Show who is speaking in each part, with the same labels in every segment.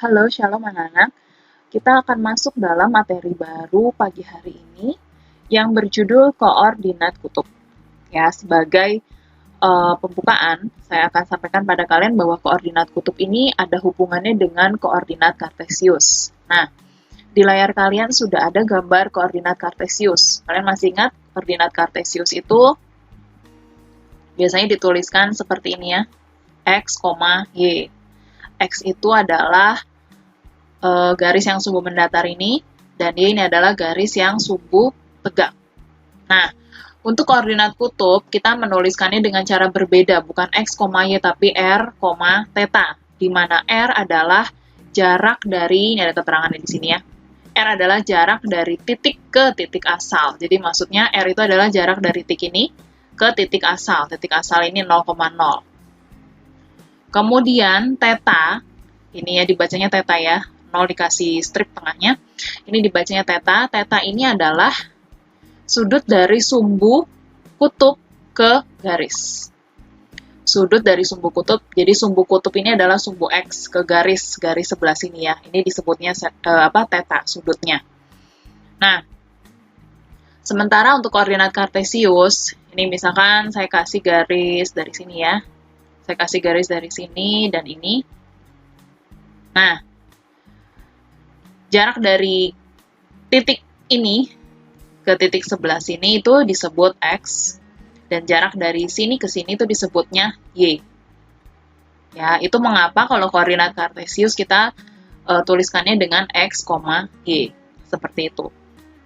Speaker 1: Halo, shalom anak-anak. Kita akan masuk dalam materi baru pagi hari ini yang berjudul koordinat kutub. Ya, sebagai pembukaan, saya akan sampaikan pada kalian bahwa koordinat kutub ini ada hubungannya dengan koordinat kartesius. Nah, di layar kalian sudah ada gambar koordinat kartesius. Kalian masih ingat koordinat kartesius itu biasanya dituliskan seperti ini ya, X, Y. X itu adalah garis yang sumbu mendatar ini, dan Y ini adalah garis yang sumbu tegak. Nah, untuk koordinat kutub, kita menuliskannya dengan cara berbeda, bukan X, Y, tapi R, theta, di mana R adalah jarak dari, ini ada keterangannya di sini ya, R adalah jarak dari titik ke titik asal. Jadi maksudnya R itu adalah jarak dari titik ini ke titik asal. Titik asal ini 0,0. Kemudian theta, ini ya dibacanya theta ya, 0 dikasih strip tengahnya. Ini dibacanya theta. Theta ini adalah sudut dari sumbu kutub ke garis. Sudut dari sumbu kutub, jadi sumbu kutub ini adalah sumbu X ke garis sebelah sini ya. Ini disebutnya theta, sudutnya. Nah, sementara untuk koordinat kartesius, ini misalkan saya kasih garis dari sini ya. Saya kasih garis dari sini dan ini. Nah, jarak dari titik ini ke titik sebelah sini itu disebut X, dan jarak dari sini ke sini itu disebutnya Y. Ya, itu mengapa kalau koordinat kartesius kita tuliskannya dengan X, Y. Seperti itu.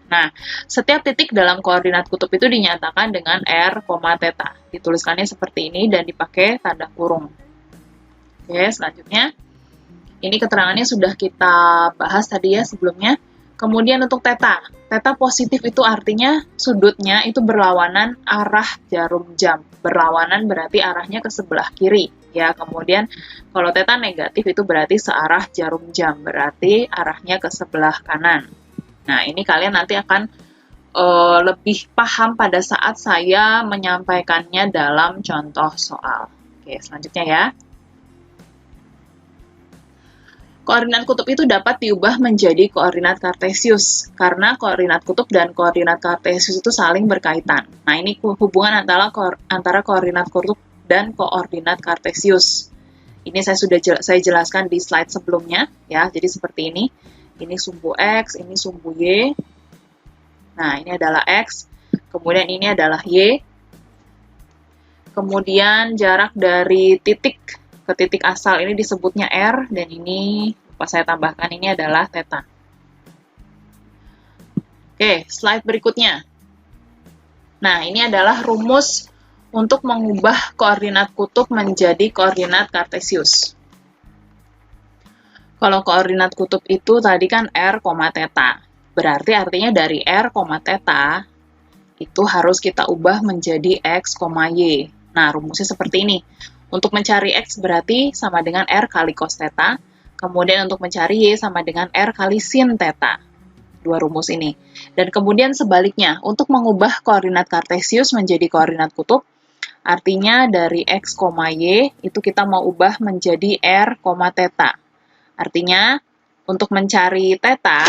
Speaker 1: Nah, setiap titik dalam koordinat kutub itu dinyatakan dengan R, theta. Dituliskannya seperti ini dan dipakai tanda kurung. Oke, selanjutnya. Ini keterangannya sudah kita bahas tadi ya sebelumnya. Kemudian untuk theta. Theta positif itu artinya sudutnya itu berlawanan arah jarum jam. Berlawanan berarti arahnya ke sebelah kiri. Ya, kemudian kalau theta negatif itu berarti searah jarum jam. Berarti arahnya ke sebelah kanan. Nah, ini kalian nanti akan lebih paham pada saat saya menyampaikannya dalam contoh soal. Oke, selanjutnya ya. Koordinat kutub itu dapat diubah menjadi koordinat kartesius, karena koordinat kutub dan koordinat kartesius itu saling berkaitan. Nah, ini hubungan antara koordinat kutub dan koordinat kartesius. Ini saya jelaskan di slide sebelumnya, ya. Jadi seperti ini. Ini sumbu X, ini sumbu Y. Nah, ini adalah X, kemudian ini adalah Y. Kemudian jarak dari titik ke titik asal ini disebutnya R, dan ini, lupa saya tambahkan, ini adalah theta. Oke, slide berikutnya. Nah, ini adalah rumus untuk mengubah koordinat kutub menjadi koordinat kartesius. Kalau koordinat kutub itu tadi kan R, theta. Berarti artinya dari R, theta itu harus kita ubah menjadi X, Y. Nah, rumusnya seperti ini. Untuk mencari X berarti sama dengan R kali cos theta. Kemudian untuk mencari Y sama dengan R kali sin theta. Dua rumus ini. Dan kemudian sebaliknya, untuk mengubah koordinat kartesius menjadi koordinat kutub, artinya dari X, Y itu kita mau ubah menjadi R, theta. Artinya, untuk mencari theta,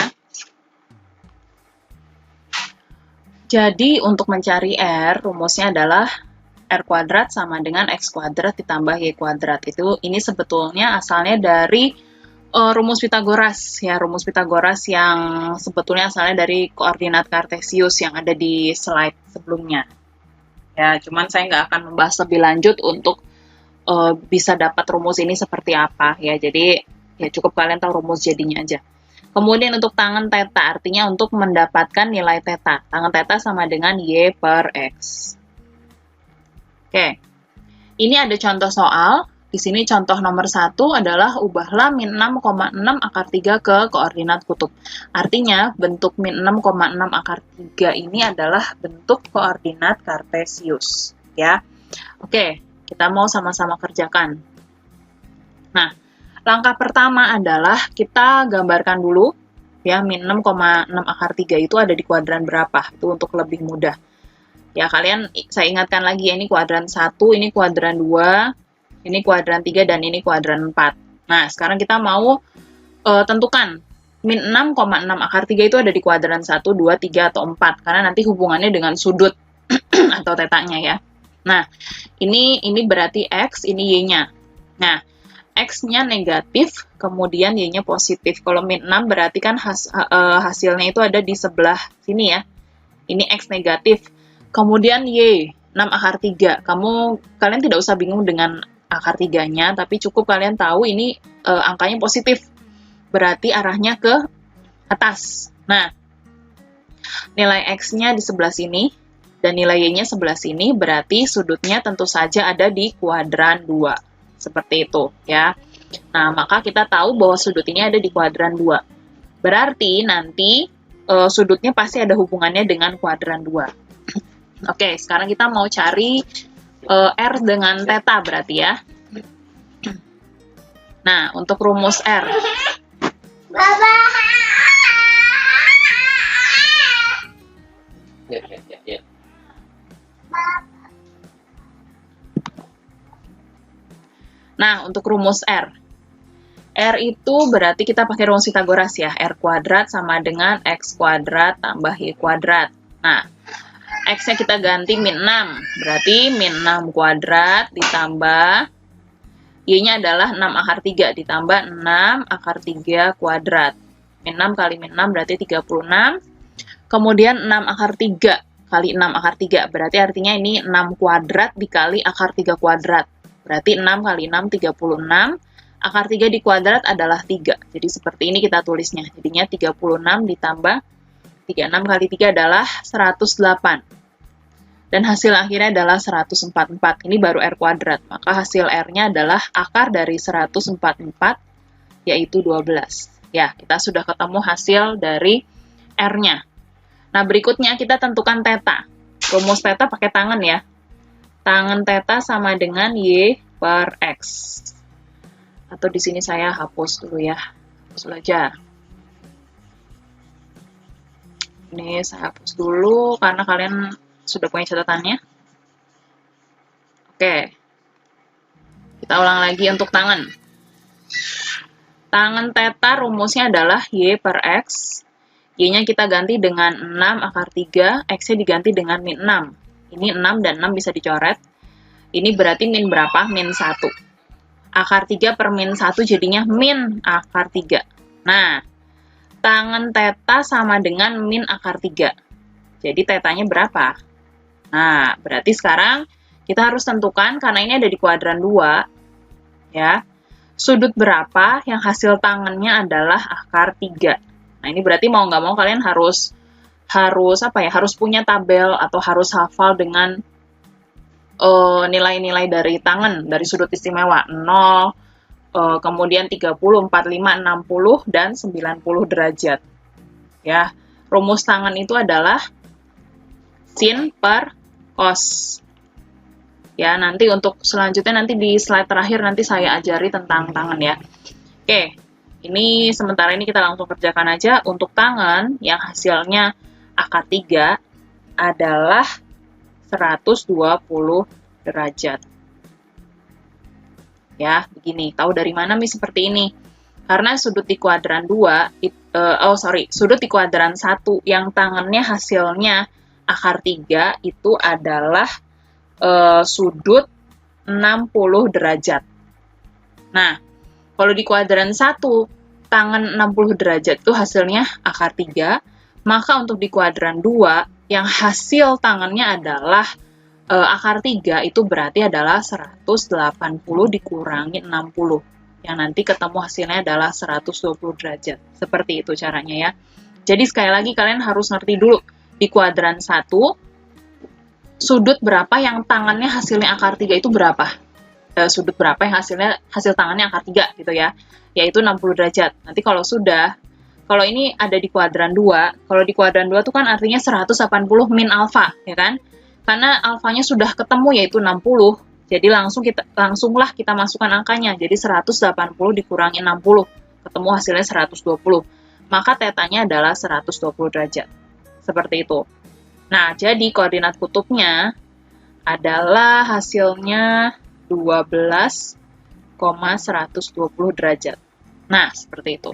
Speaker 1: jadi untuk mencari R, rumusnya adalah R kuadrat sama dengan X kuadrat ditambah Y kuadrat. Ini sebetulnya asalnya dari rumus Pitagoras, ya, rumus Pitagoras yang sebetulnya asalnya dari koordinat kartesius yang ada di slide sebelumnya. Ya, cuman saya nggak akan membahas lebih lanjut untuk bisa dapat rumus ini seperti apa, ya. Jadi, ya cukup kalian tahu rumus jadinya aja. Kemudian untuk tangen theta, artinya untuk mendapatkan nilai theta. Tangen theta sama dengan Y per X. Oke, ini ada contoh soal. Di sini contoh nomor 1 adalah ubahlah min 6,6 akar 3 ke koordinat kutub. Artinya, bentuk min 6,6 akar 3 ini adalah bentuk koordinat kartesius. Ya. Oke, kita mau sama-sama kerjakan. Nah, langkah pertama adalah kita gambarkan dulu, ya, min 6,6 akar 3 itu ada di kuadran berapa, itu untuk lebih mudah. Ya, saya ingatkan lagi ya, ini kuadran 1, ini kuadran 2, ini kuadran 3, dan ini kuadran 4. Nah, sekarang kita mau tentukan min 6,6 akar 3 itu ada di kuadran 1, 2, 3, atau 4. Karena nanti hubungannya dengan sudut atau tetanya ya. Nah, ini berarti X, ini Y-nya. Nah, X-nya negatif, kemudian Y-nya positif. Kalau min 6 berarti kan hasilnya itu ada di sebelah sini ya. Ini X negatif. Kemudian Y, 6 akar 3. Kalian tidak usah bingung dengan akar 3-nya, tapi cukup kalian tahu ini angkanya positif. Berarti arahnya ke atas. Nah, nilai X-nya di sebelah sini, dan nilai Y-nya sebelah sini, berarti sudutnya tentu saja ada di kuadran 2. Seperti itu, ya. Nah, maka kita tahu bahwa sudut ini ada di kuadran 2. Berarti nanti sudutnya pasti ada hubungannya dengan kuadran 2. Oke, sekarang kita mau cari R dengan theta berarti ya. Nah, untuk rumus R.
Speaker 2: Ya.
Speaker 1: Nah, untuk rumus R. R itu berarti kita pakai rumus Pitagoras ya. R kuadrat sama dengan X kuadrat tambah Y kuadrat. Nah, X-nya kita ganti min 6. Berarti min 6 kuadrat ditambah Y-nya adalah 6 akar 3 ditambah 6 akar 3 kuadrat. Min 6 kali min 6 berarti 36. Kemudian 6 akar 3 kali 6 akar 3. Berarti artinya ini 6 kuadrat dikali akar 3 kuadrat. Berarti 6 kali 6, 36. Akar 3 di kuadrat adalah 3. Jadi seperti ini kita tulisnya. Jadinya 36 ditambah 36 kali 3 adalah 108. Dan hasil akhirnya adalah 144. Ini baru R kuadrat. Maka hasil R-nya adalah akar dari 144, yaitu 12. Ya, kita sudah ketemu hasil dari R-nya. Nah, berikutnya kita tentukan theta. Rumus theta pakai tangan ya. Tangan theta sama dengan Y per X. Atau di sini saya hapus dulu ya. Hapus dulu aja. Ini saya hapus dulu karena kalian sudah punya catatannya. Oke. Kita ulang lagi untuk tangan. Tangan theta rumusnya adalah Y per X. Y-nya kita ganti dengan 6 akar 3, X-nya diganti dengan min 6. Ini 6 dan 6 bisa dicoret. Ini berarti min berapa? Min 1. Akar 3 per min 1 jadinya min akar 3. Nah, tangan theta sama dengan min akar 3. Jadi tetanya berapa? Nah, berarti sekarang kita harus tentukan, karena ini ada di kuadran 2, ya, sudut berapa yang hasil tangannya adalah akar 3. Nah, ini berarti mau nggak mau kalian harus punya tabel atau harus hafal dengan nilai-nilai dari tangan, dari sudut istimewa 0, kemudian 30, 45, 60, dan 90 derajat. Ya, rumus tangan itu adalah sin per cos. Ya, nanti untuk selanjutnya nanti di slide terakhir nanti saya ajari tentang tangan ya. Oke, ini sementara ini kita langsung kerjakan aja. Untuk tangan yang hasilnya akar 3 adalah 120 derajat. Ya, begini. Tahu dari mana nih seperti ini? Karena sudut di kuadran 2, sudut di kuadran 1 yang tangannya hasilnya akar 3 itu adalah sudut 60 derajat. Nah, kalau di kuadran 1, tangan 60 derajat itu hasilnya akar 3, maka untuk di kuadran 2, yang hasil tangannya adalah akar 3, itu berarti adalah 180 dikurangi 60. Yang nanti ketemu hasilnya adalah 120 derajat. Seperti itu caranya ya. Jadi sekali lagi kalian harus ngerti dulu, di kuadran 1, sudut berapa yang tangannya hasilnya akar 3 itu berapa? Sudut berapa yang hasil tangannya akar 3 gitu ya, yaitu 60 derajat. Nanti kalau ini ada di kuadran 2, kalau di kuadran 2 itu kan artinya 180 min alfa, ya kan? Karena alfanya sudah ketemu yaitu 60, jadi langsunglah kita masukkan angkanya. Jadi 180 dikurangi 60, ketemu hasilnya 120. Maka tetanya adalah 120 derajat. Seperti itu. Nah, jadi koordinat kutubnya adalah hasilnya 12,120 derajat. Nah, seperti itu.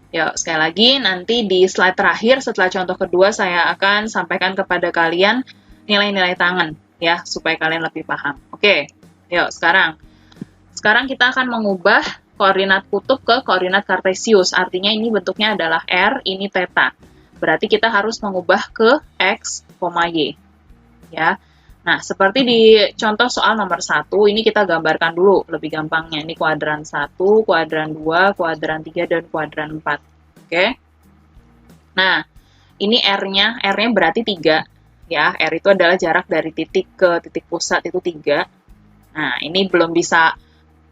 Speaker 1: Ya, sekali lagi nanti di slide terakhir setelah contoh kedua saya akan sampaikan kepada kalian nilai-nilai tangen ya, supaya kalian lebih paham. Oke, yuk sekarang. Sekarang kita akan mengubah koordinat kutub ke koordinat kartesius. Artinya ini bentuknya adalah R, ini theta. Berarti kita harus mengubah ke X, Y. Ya. Nah, seperti di contoh soal nomor 1, ini kita gambarkan dulu lebih gampangnya. Ini kuadran 1, kuadran 2, kuadran 3, dan kuadran 4. Oke? Nah, ini R-nya berarti 3. Ya, R itu adalah jarak dari titik ke titik pusat itu 3. Nah, ini belum bisa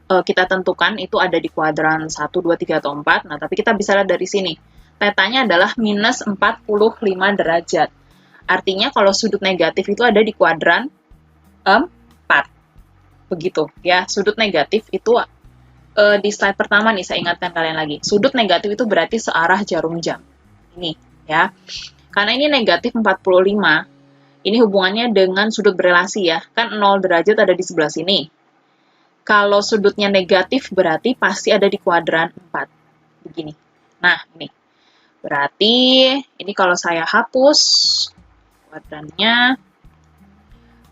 Speaker 1: kita tentukan itu ada di kuadran 1, 2, 3, atau 4. Nah, tapi kita bisa lihat dari sini. Tetanya adalah minus 45 derajat. Artinya kalau sudut negatif itu ada di kuadran 4. Begitu ya, sudut negatif itu di slide pertama nih saya ingatkan kalian lagi. Sudut negatif itu berarti searah jarum jam. Ini ya. Karena ini negatif 45, ini hubungannya dengan sudut berelasi ya. Kan 0 derajat ada di sebelah sini. Kalau sudutnya negatif berarti pasti ada di kuadran 4. Begini. Nah, ini. Berarti ini kalau saya hapus kuadrannya,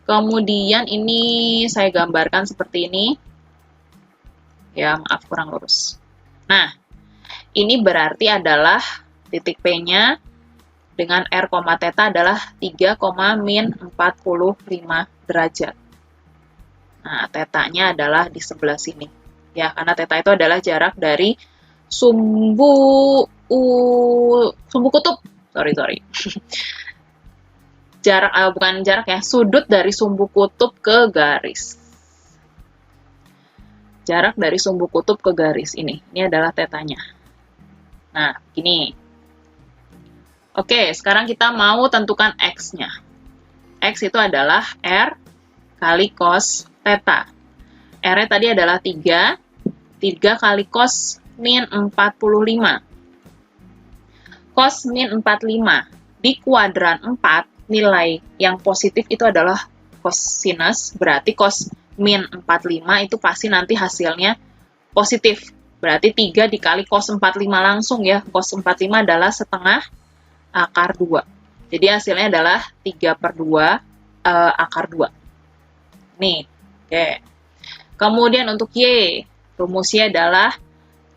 Speaker 1: kemudian ini saya gambarkan seperti ini. Ya, maaf kurang lurus. Nah, ini berarti adalah titik P-nya dengan R, theta adalah 3, min 45 derajat. Nah, tetanya adalah di sebelah sini. Ya, karena theta itu adalah jarak dari sumbu kutub. Sorry. Bukan jarak ya, sudut dari sumbu kutub ke garis. Jarak dari sumbu kutub ke garis ini. Ini adalah tetanya. Nah, gini. Oke, sekarang kita mau tentukan X-nya. X itu adalah R kali cos theta. R-nya tadi adalah 3. 3 kali cos min 45. Cos min 45. Di kuadran 4, nilai yang positif itu adalah cosinus, berarti cos min 45 itu pasti nanti hasilnya positif. Berarti 3 dikali cos 45 langsung ya. Cos 45 adalah setengah akar 2. Jadi hasilnya adalah 3/2 akar 2. Nih, oke. Kemudian untuk Y, rumusnya adalah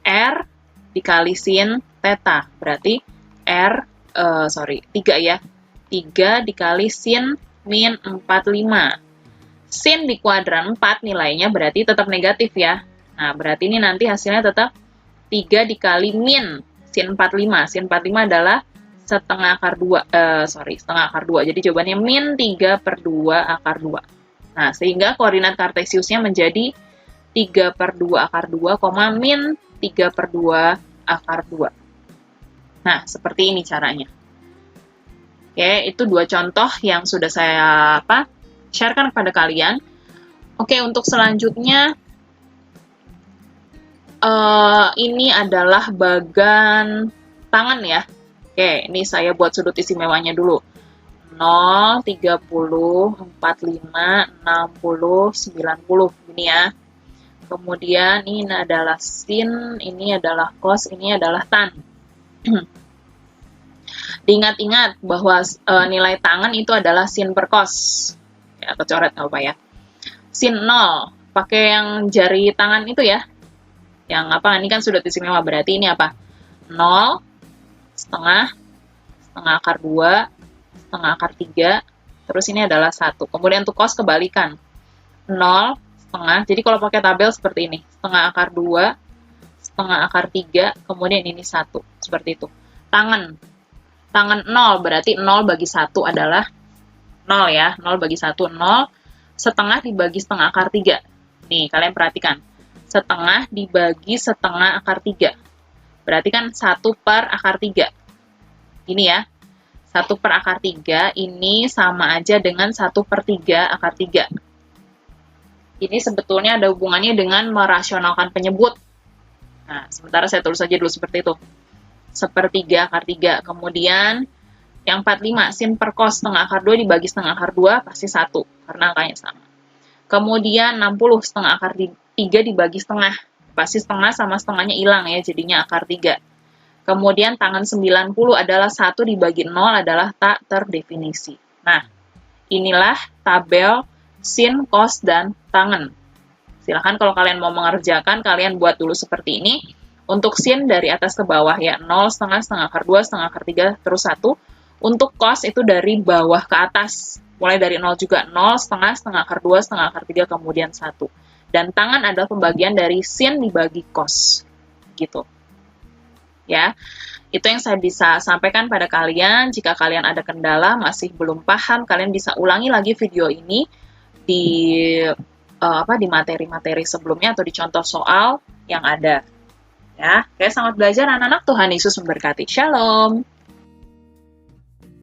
Speaker 1: R dikali sin theta. Berarti 3 ya. 3 dikali sin min 45. Sin di kuadran 4 nilainya berarti tetap negatif ya. Nah, berarti ini nanti hasilnya tetap 3 dikali min sin 45. Sin 45 adalah setengah akar 2. Setengah akar 2. Jadi jawabannya min 3/2 akar 2. Nah, sehingga koordinat kartesiusnya menjadi 3/2 akar 2, min 3/2 akar 2. Nah, seperti ini caranya. Oke, itu 2 contoh yang sudah saya sharekan kepada kalian. Oke, untuk selanjutnya, ini adalah bagan tangan ya. Oke, ini saya buat sudut istimewanya dulu. 0, 30, 45, 60, 90. Ini ya. Kemudian ini adalah sin, ini adalah cos, ini adalah tan. Diingat-ingat bahwa nilai tangen itu adalah sin per cos. Ya, kecoret apa ya. Sin 0, pakai yang jari tangan itu ya. Yang ini kan sudut istimewa, berarti ini apa? 0, setengah akar 2, setengah akar 3, terus ini adalah 1. Kemudian untuk cos kebalikan. 0, setengah, jadi kalau pakai tabel seperti ini. Setengah akar 2, setengah akar 3, kemudian ini 1. Seperti itu. Tangan 0, berarti 0 bagi 1 adalah 0 ya. 0 bagi 1, 0. Setengah dibagi setengah akar 3. Nih, kalian perhatikan. Setengah dibagi setengah akar 3. Berarti kan 1 per akar 3. Ini ya. 1 per akar 3 ini sama aja dengan 1/3 akar 3. Ini sebetulnya ada hubungannya dengan merasionalkan penyebut. Nah, sementara saya tulis saja dulu seperti itu. 1/3 akar 3. Kemudian yang 45, sin per cos setengah akar 2 dibagi setengah akar 2 pasti 1, karena angkanya sama. Kemudian 60 setengah akar 3 dibagi setengah. Pasti setengah sama setengahnya hilang ya, jadinya akar 3. Kemudian tangan 90 adalah 1 dibagi 0 adalah tak terdefinisi. Nah, inilah tabel sin, cos, dan tangen. Silahkan kalau kalian mau mengerjakan, kalian buat dulu seperti ini. Untuk sin dari atas ke bawah ya, 0, setengah, setengah akar 2, setengah akar 3, terus 1. Untuk cos itu dari bawah ke atas. Mulai dari 0 juga, 0, setengah, setengah akar 2, setengah akar 3, kemudian 1. Dan tangan adalah pembagian dari sin dibagi cos. Gitu. Ya, itu yang saya bisa sampaikan pada kalian. Jika kalian ada kendala, masih belum paham, kalian bisa ulangi lagi video ini di materi-materi sebelumnya atau di contoh soal yang ada. Ya, oke, selamat belajar anak-anak. Tuhan Yesus memberkati. Shalom.